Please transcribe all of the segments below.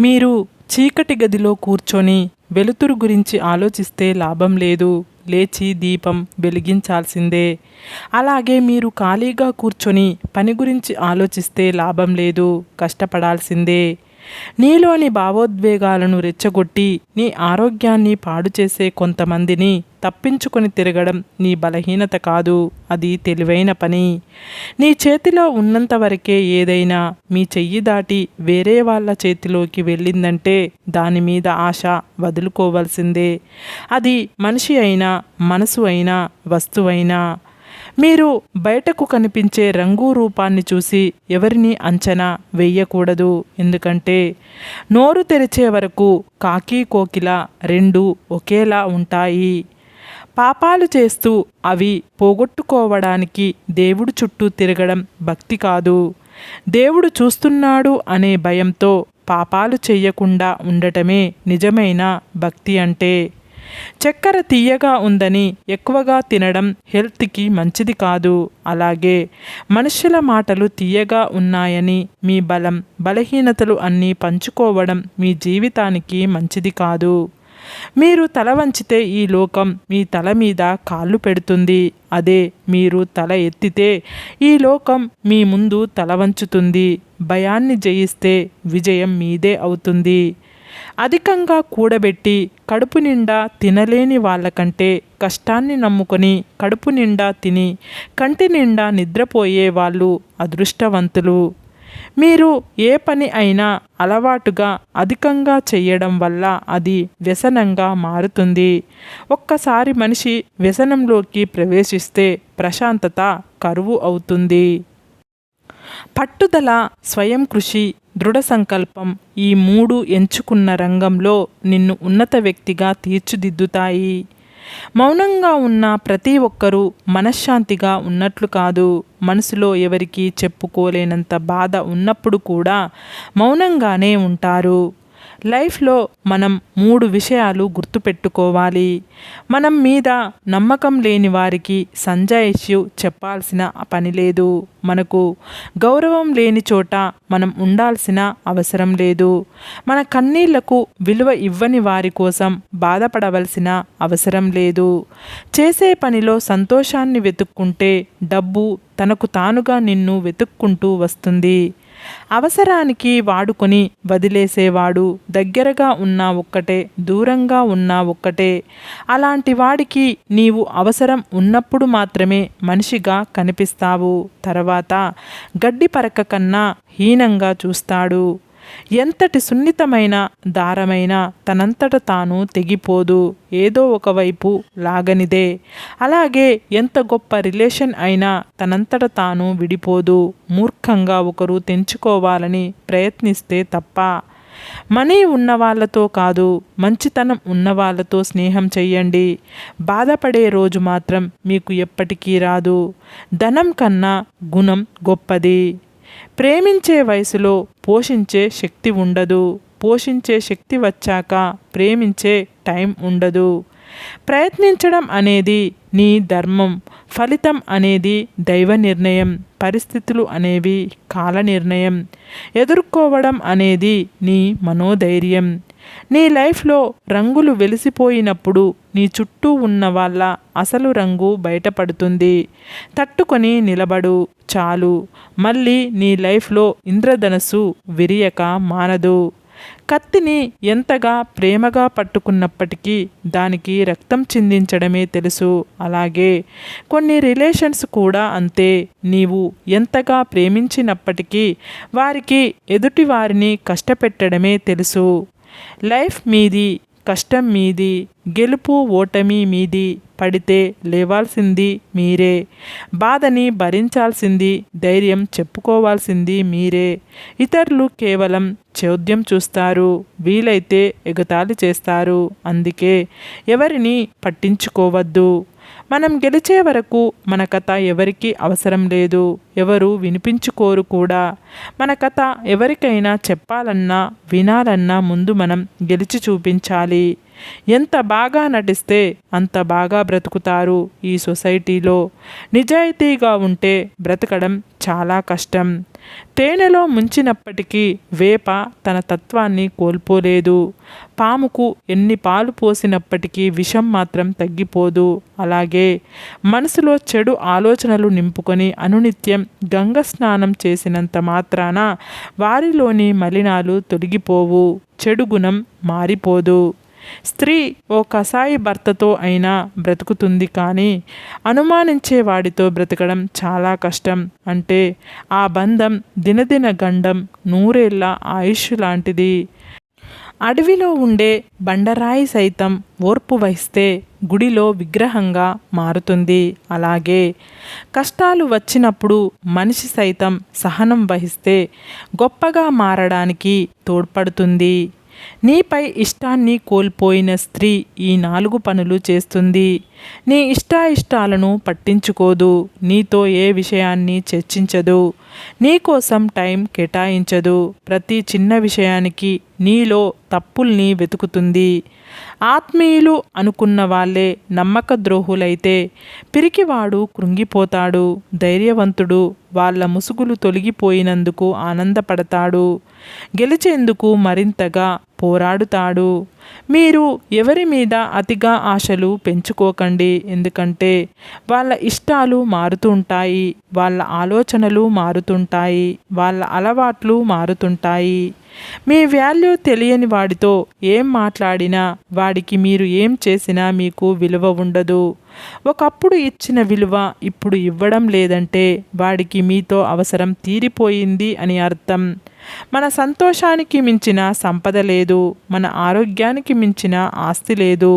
మీరు చీకటి గదిలో కూర్చొని వెలుతురు గురించి ఆలోచిస్తే లాభం లేదు, లేచి దీపం వెలిగించాల్సిందే. అలాగే మీరు ఖాళీగా కూర్చొని పని గురించి ఆలోచిస్తే లాభం లేదు, కష్టపడాల్సిందే. నీలోని భావోద్వేగాలను రెచ్చగొట్టి నీ ఆరోగ్యాన్ని పాడు చేసే కొంతమందిని తప్పించుకొని తిరగడం నీ బలహీనత కాదు, అది తెలివైన పని. నీ చేతిలో ఉన్నంత వరకే ఏదైనా. మీ చెయ్యి దాటి వేరే వాళ్ళ చేతిలోకి వెళ్ళిందంటే దాని మీద ఆశ వదులుకోవాల్సిందే. అది మనిషి అయినా, మనసు అయినా, వస్తువైనా. మీరు బయటకు కనిపించే రంగు రూపాన్ని చూసి ఎవరిని అంచనా వేయకూడదు. ఎందుకంటే నోరు తెరిచే వరకు కాకి కోకిల రెండు ఒకేలా ఉంటాయి. పాపాలు చేస్తూ అవి పోగొట్టుకోవడానికి దేవుడు చుట్టూ తిరగడం భక్తి కాదు. దేవుడు చూస్తున్నాడు అనే భయంతో పాపాలు చెయ్యకుండా ఉండటమే నిజమైన భక్తి అంటే. చక్కెర తీయగా ఉందని ఎక్కువగా తినడం హెల్త్కి మంచిది కాదు. అలాగే మనుషుల మాటలు తీయగా ఉన్నాయని మీ బలం బలహీనతలు అన్నీ పంచుకోవడం మీ జీవితానికి మంచిది కాదు. మీరు తల వంచితే ఈ లోకం మీ తల మీద కాళ్ళు పెడుతుంది. అదే మీరు తల ఎత్తితే ఈ లోకం మీ ముందు తల వంచుతుంది. భయాన్ని జయిస్తే విజయం మీదే అవుతుంది. అధికంగా కూడబెట్టి కడుపు నిండా తినలేని వాళ్ళకంటే కష్టాన్ని నమ్ముకొని కడుపు నిండా తిని కంటి నిండా నిద్రపోయే వాళ్ళు అదృష్టవంతులు. మీరు ఏ పని అయినా అలవాటుగా అధికంగా చేయడం వల్ల అది వ్యసనంగా మారుతుంది. ఒక్కసారి మనిషి వ్యసనంలోకి ప్రవేశిస్తే ప్రశాంతత కరువు అవుతుంది. పట్టుదల, స్వయం కృషి, దృఢ సంకల్పం ఈ మూడు ఎంచుకున్న రంగంలో నిన్ను ఉన్నత వ్యక్తిగా తీర్చిదిద్దుతాయి. మౌనంగా ఉన్న ప్రతి ఒక్కరూ మనశ్శాంతిగా ఉన్నట్లు కాదు. మనసులో ఎవరికీ చెప్పుకోలేనంత బాధ ఉన్నప్పుడు కూడా మౌనంగానే ఉంటారు. లైఫ్లో మనం 3 విషయాలు గుర్తుపెట్టుకోవాలి. మనం మీద నమ్మకం లేని వారికి సంజాయిష్యు చెప్పాల్సిన పని లేదు. మనకు గౌరవం లేని చోట మనం ఉండాల్సిన అవసరం లేదు. మన కన్నీళ్లకు విలువ ఇవ్వని వారి కోసం బాధపడవలసిన అవసరం లేదు. చేసే పనిలో సంతోషాన్ని వెతుక్కుంటే డబ్బు తనకు తానుగా నిన్ను వెతుక్కుంటూ వస్తుంది. అవసరానికి వాడుకొని వదిలేసేవాడు దగ్గరగా ఉన్నా ఒక్కటే, దూరంగా ఉన్నా ఒక్కటే. అలాంటి వాడికి నీవు అవసరం ఉన్నప్పుడు మాత్రమే మనిషిగా కనిపిస్తావు. తర్వాత గడ్డి పరక కన్నా హీనంగా చూస్తాడు. ఎంతటి సున్నితమైన దారమైనా తనంతట తాను తెగిపోదు, ఏదో ఒకవైపు లాగనిదే. అలాగే ఎంత గొప్ప రిలేషన్ అయినా తనంతట తాను విడిపోదు, మూర్ఖంగా ఒకరు తెంచుకోవాలని ప్రయత్నిస్తే తప్ప. మనీ ఉన్న వాళ్ళతో కాదు, మంచితనం ఉన్న వాళ్ళతో స్నేహం చెయ్యండి. బాధపడే రోజు మాత్రం మీకు ఎప్పటికీ రాదు. ధనం కన్నా గుణం గొప్పది. ప్రేమించే వయసులో పోషించే శక్తి ఉండదు. పోషించే శక్తి వచ్చాక ప్రేమించే టైం ఉండదు. ప్రయత్నించడం అనేది నీ ధర్మం. ఫలితం అనేది దైవ నిర్ణయం. పరిస్థితులు అనేవి కాల నిర్ణయం. ఎదుర్కోవడం అనేది నీ మనోధైర్యం. నీ లైఫ్లో రంగులు వెలిసిపోయినప్పుడు నీ చుట్టూ ఉన్న వాళ్ళ అసలు రంగు బయటపడుతుంది. తట్టుకొని నిలబడు చాలు. మళ్ళీ నీ లైఫ్లో ఇంద్రధనస్సు విరియక మానదు. కత్తిని ఎంతగా ప్రేమగా పట్టుకున్నప్పటికీ దానికి రక్తం చిందించడమే తెలుసు. అలాగే కొన్ని రిలేషన్స్ కూడా అంతే. నీవు ఎంతగా ప్రేమించినప్పటికీ వారికి ఎదుటి వారిని కష్టపెట్టడమే తెలుసు. లైఫ్ మీది, కష్టం మీది, గెలుపు ఓటమి మీది. పడితే లేవాల్సింది మీరే. బాధని భరించాల్సింది, ధైర్యం చెప్పుకోవాల్సింది మీరే. ఇతరులు కేవలం చోద్యం చూస్తారు, వీలైతే ఎగతాళి చేస్తారు. అందుకే ఎవరిని పట్టించుకోవద్దు. మనం గెలిచే వరకు మన కథ ఎవరికి అవసరం లేదు. ఎవరు వినిపించుకోరు కూడా. మన కథ ఎవరికైనా చెప్పాలన్నా వినాలన్నా ముందు మనం గెలిచి చూపించాలి. ఎంత బాగా నటిస్తే అంత బాగా బ్రతుకుతారు ఈ సొసైటీలో. నిజాయితీగా ఉంటే బ్రతకడం చాలా కష్టం. తేనెలో ముంచినప్పటికీ వేప తన తత్వాన్ని కోల్పోలేదు. పాముకు ఎన్ని పాలు పోసినప్పటికీ విషం మాత్రం తగ్గిపోదు. అలాగే మనసులో చెడు ఆలోచనలు నింపుకొని అనునిత్యం గంగ స్నానం చేసినంత మాత్రాన వారిలోని మలినాలు తొలగిపోవు, చెడు గుణం మారిపోదు. స్త్రీ ఓ కసాయి భర్తతో అయినా బ్రతుకుతుంది, కానీ అనుమానించే వాడితో బ్రతకడం చాలా కష్టం. అంటే ఆ బంధం దినదిన గండం, నూరేళ్ల ఆయుష్ లాంటిది. అడవిలో ఉండే బండరాయి సైతం ఓర్పు వహిస్తే గుడిలో విగ్రహంగా మారుతుంది. అలాగే కష్టాలు వచ్చినప్పుడు మనిషి సైతం సహనం వహిస్తే గొప్పగా మారడానికి తోడ్పడుతుంది. నీపై ఇష్టాన్ని కోల్పోయిన స్త్రీ ఈ 4 పనులు చేస్తుంది. నీ ఇష్టాయిష్టాలను పట్టించుకోదు, నీతో ఏ విషయాన్ని చర్చించదు, నీకోసం టైం కేటాయించదు, ప్రతి చిన్న విషయానికి నీలో తప్పుల్ని వెతుకుతుంది. ఆత్మీయులు అనుకున్న వాళ్ళే నమ్మక ద్రోహులైతే పిరికివాడు కృంగిపోతాడు, ధైర్యవంతుడు వాళ్ళ ముసుగులు తొలగిపోయినందుకు ఆనందపడతాడు, గెలిచేందుకు మరింతగా పోరాడుతాడు. మీరు ఎవరి మీద అతిగా ఆశలు పెంచుకోకండి, ఎందుకంటే వాళ్ళ ఇష్టాలు మారుతుంటాయి, వాళ్ళ ఆలోచనలు మారుతుంటాయి, వాళ్ళ అలవాట్లు మారుతుంటాయి. మీ వాల్యూ తెలియని వాడితో ఏం మాట్లాడినా, వాడికి మీరు ఏం చేసినా మీకు విలువ ఉండదు. ఒకప్పుడు ఇచ్చిన విలువ ఇప్పుడు ఇవ్వడం లేదంటే వాడికి మీతో అవసరం తీరిపోయింది అని అర్థం. మన సంతోషానికి మించిన సంపద లేదు, మన ఆరోగ్యానికి మించిన ఆస్తి లేదు,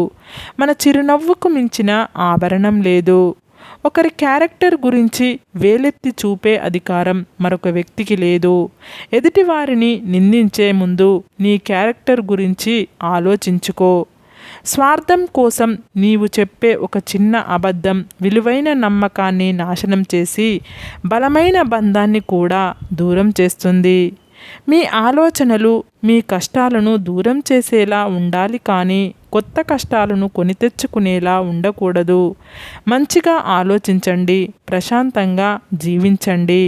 మన చిరునవ్వుకు మించిన ఆభరణం లేదు. ఒకరి క్యారెక్టర్ గురించి వేలెత్తి చూపే అధికారం మరొక వ్యక్తికి లేదు. ఎదుటివారిని నిందించే ముందు నీ క్యారెక్టర్ గురించి ఆలోచించుకో. స్వార్థం కోసం నీవు చెప్పే ఒక చిన్న అబద్ధం విలువైన నమ్మకాన్ని నాశనం చేసి బలమైన బంధాన్ని కూడా దూరం చేస్తుంది. మీ ఆలోచనలు మీ కష్టాలను దూరం చేసేలా ఉండాలి, కానీ కొత్త కష్టాలను కొని తెచ్చుకునేలా ఉండకూడదు. మంచిగా ఆలోచించండి, ప్రశాంతంగా జీవించండి.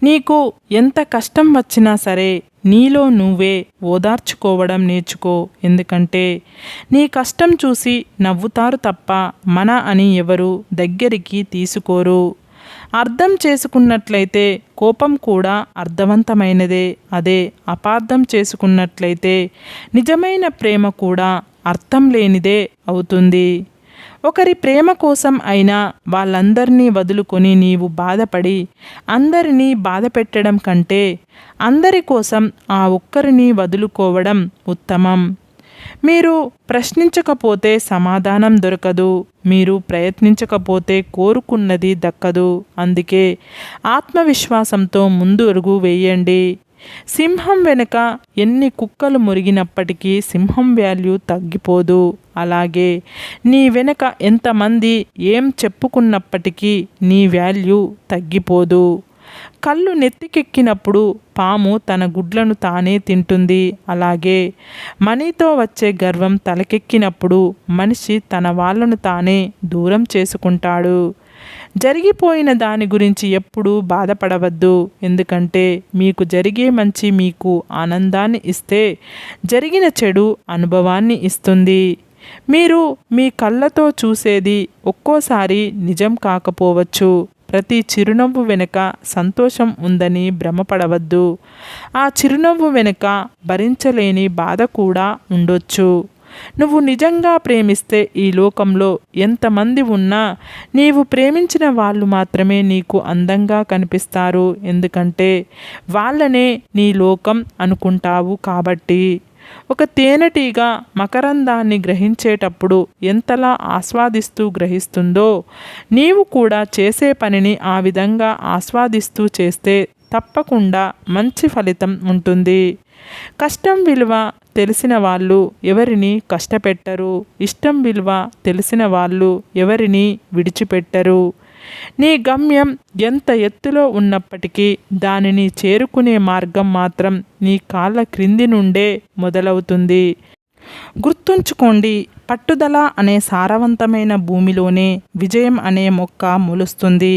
నీకు ఎంత కష్టం వచ్చినా సరే నీలో నువ్వే ఓదార్చుకోవడం నేర్చుకో. ఎందుకంటే నీ కష్టం చూసి నవ్వుతారు తప్ప మన అని ఎవరు దగ్గరికి తీసుకోరు. అర్థం చేసుకున్నట్లయితే కోపం కూడా అర్థవంతమైనదే, అదే అపార్థం చేసుకున్నట్లయితే నిజమైన ప్రేమ కూడా అర్థం లేనిదే అవుతుంది. ఒకరి ప్రేమ కోసం అయినా వాళ్ళందరినీ వదులుకొని నీవు బాధపడి అందరినీ బాధ పెట్టడం కంటే అందరి కోసం ఆ ఒక్కరిని వదులుకోవడం ఉత్తమం. మీరు ప్రశ్నించకపోతే సమాధానం దొరకదు, మీరు ప్రయత్నించకపోతే కోరుకున్నది దక్కదు. అందుకే ఆత్మవిశ్వాసంతో ముందు అడుగు వేయండి. సింహం వెనుక ఎన్ని కుక్కలు మురిగినప్పటికీ సింహం వాల్యూ తగ్గిపోదు. అలాగే నీ వెనుక ఎంతమంది ఏం చెప్పుకున్నప్పటికీ నీ వాల్యూ తగ్గిపోదు. కళ్ళు నెత్తికెక్కినప్పుడు పాము తన గుడ్లను తానే తింటుంది. అలాగే మనీతో వచ్చే గర్వం తలకెక్కినప్పుడు మనిషి తన వాళ్ళను తానే దూరం చేసుకుంటాడు. జరిగిపోయిన దాని గురించి ఎప్పుడూ బాధపడవద్దు, ఎందుకంటే మీకు జరిగే మంచి మీకు ఆనందాన్ని ఇస్తే జరిగిన చెడు అనుభవాన్ని ఇస్తుంది. మీరు మీ కళ్ళతో చూసేది ఒక్కోసారి నిజం కాకపోవచ్చు. ప్రతి చిరునవ్వు వెనుక సంతోషం ఉందని భ్రమపడవద్దు. ఆ చిరునవ్వు వెనుక భరించలేని బాధ కూడా ఉండొచ్చు. నువ్వు నిజంగా ప్రేమిస్తే ఈ లోకంలో ఎంతమంది ఉన్నా నీవు ప్రేమించిన వాళ్ళు మాత్రమే నీకు అందంగా కనిపిస్తారు, ఎందుకంటే వాళ్ళనే నీ లోకం అనుకుంటావు కాబట్టి. ఒక తేనెటీగ మకరందాన్ని గ్రహించేటప్పుడు ఎంతలా ఆస్వాదిస్తూ గ్రహిస్తుందో నీవు కూడా చేసే పనిని ఆ విధంగా ఆస్వాదిస్తూ చేస్తే తప్పకుండా మంచి ఫలితం ఉంటుంది. కష్టం విలువ తెలిసిన వాళ్ళు ఎవరిని కష్టపెట్టరు, ఇష్టం విలువ తెలిసిన వాళ్ళు ఎవరిని విడిచిపెట్టరు. నీ గమ్యం ఎంత ఎత్తులో ఉన్నప్పటికీ దానిని చేరుకునే మార్గం మాత్రం నీ కాళ్ళ క్రింది నుండే మొదలవుతుంది. గుర్తుంచుకోండి, పట్టుదల అనే సారవంతమైన భూమిలోనే విజయం అనే మొక్క మొలుస్తుంది.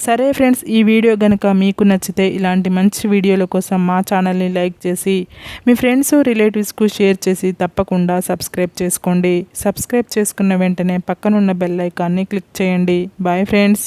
సరే ఫ్రెండ్స్, ఈ వీడియో కనుక మీకు నచ్చితే ఇలాంటి మంచి వీడియోల కోసం మా ఛానల్ని లైక్ చేసి మీ ఫ్రెండ్స్ రిలేటివ్స్కు షేర్ చేసి తప్పకుండా సబ్స్క్రైబ్ చేసుకోండి. సబ్స్క్రైబ్ చేసుకున్న వెంటనే పక్కనున్న బెల్ ఐకాన్ని క్లిక్ చేయండి. Bye friends.